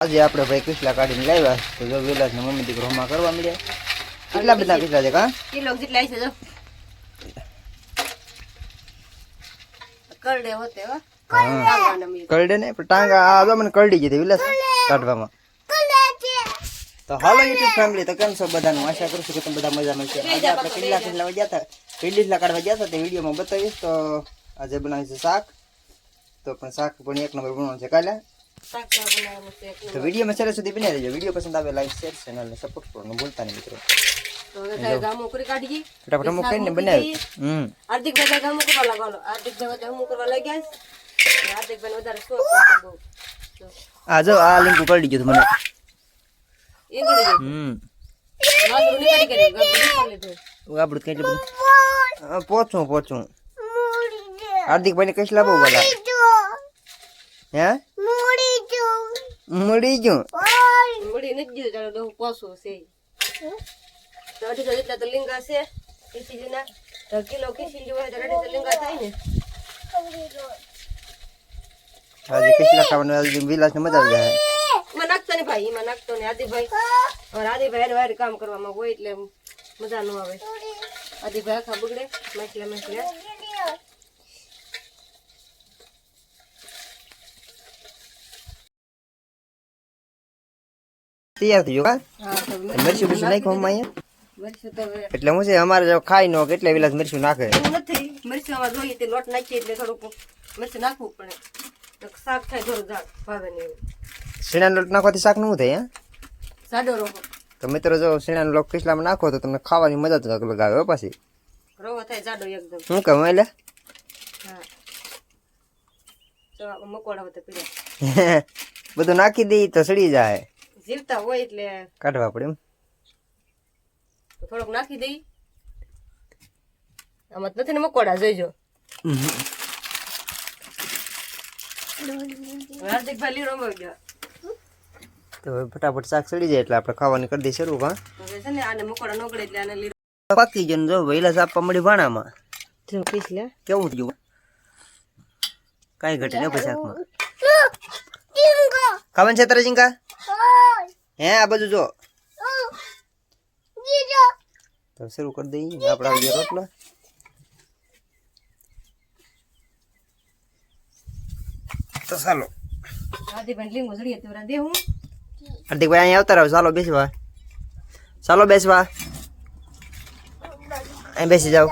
આજે આપણે ભાઈ કિસલા કાઢીને લાવ્યા તો જો વિલાસ ને મમ્મી દીકરો હમા કરવા મળ્યા. કેટલા બધા કિસલા છે કા કિલો જેટલા છે જો કરડે હોતે હો કરડે ને પણ ટાંગા આ જો મને કરડી ગઈ વિલાસ કાઢવામાં. તો હાલો યુટ્યુબ ફેમિલી, તો કેમ છો બધાનું? આશા કરું છું કે તમે બધા મજામાં છે. આજે આપણે કિલ્લા ગયા હતા, કિલ્લા કાઢવા ગયા હતા તે વિડીયોમાં બતાવીશ. તો આજે બનાવી છે શાક, તો પણ શાક પણ એક નંબર બનાવવાનું છે કાલે. તો વિડીયોમાં છેલ્લે સુધી બની રહેજો. વિડીયો પસંદ આવે લાઈક શેર ચેનલને સપોર્ટ કરવાનું ભૂલતા નહીં મિત્રો. તો ગાય ગામો કરી કાઢી ફટાફટ અમુક કરીને બનાવી. હાર્દિક ભાઈ ગામો કરવા લાગવાનો. હાર્દિક ભાઈ ગામો કરવા લાગ્યા છે. હાર્દિક ભાઈ વધારે શોખ છે બહુ. આ જો આ લિંક કરડી ગયું મને. વાંદરું નીકળી ગયું ગાબડું લીધું. ગાબડું કઈ બધું પોચું હાર્દિક ભાઈ ને કઈ લાવો બોલા હે મળી ગયું મળી નથી ગયું. ચાલો દો પોસો છે તો 250 જેટલા તો લીંગા છે કિસીલીના. તો કિલો કિસીલી હોય તો 250 લીંગા થાય ને. આજે કિસલા ખાવાનું આજે વિલાસ ને મજા આવી જાય. એમાં નાખતો ને ભાઈ, એમાં નાખતો ને. આદિભાઈ હારે કામ કરવામાં હોય એટલે મજા ન આવે. આદિભાઈ આખા બગડે માછલા તૈયાર થઈ ગયો. મરચું બીજું નાખ્યું એટલે હું છે અમારે જો ખાઈ નો એટલે વિલાસ મરચું નાખે. એવું નથી, મરચું જોઈએ તે લોટ નાખીએ એટલે થોડુંક મરચું નાખવું પડે. શાક થાય થોડું ભાવે ને એવું. શીણાનો લોટ નાખવાથી શાક નું થાય. સાદો રોવો તો મિત્રો જો શીણાનો લોટ કિસલામાં નાખો તો તમને ખાવાની મજા તો અલગ આવે. પાછી રોવો થાય જાડો એકદમ. શું કહું એટલે હા તો મકોડા હોતે પીડા બધું નાખી દઈ તો સડી જાય. જીવતા હોય એટલે કાઢવા પડે એમ. થોડોક નાખી દઈ. આમાં નથી ને મકોડા જોઈજો. હાર્દિકભાઈ લીરો મળી ગયો તો ફટાફટ શાક સડી જાય એટલે આપણે ખાવાની કરી દઈ શરૂ. હા હવે છે ને આને મકોડા નોકડે એટલે આને લીરો પાકી ગયો ને જો વૈલાસ આપવા મળી ભાણામાં. જો પીસ લે કેવું થયું? કઈ ઘટે ને પછી શાકમાં ખાવાનું છે તારે જીંકા? હે આ બાજુ જો તો શરૂ કરી દઈએ આપણે આવી ગયા રોટલો. તો ચાલો હાર્દિકભાઈ લીંબુ જડીએ તો દેવું. હાર્દિકભાઈ અહીંયા આવતા રહો. ચાલો બેસવા, ચાલો બેસવા, અહીં બેસી જાઓ.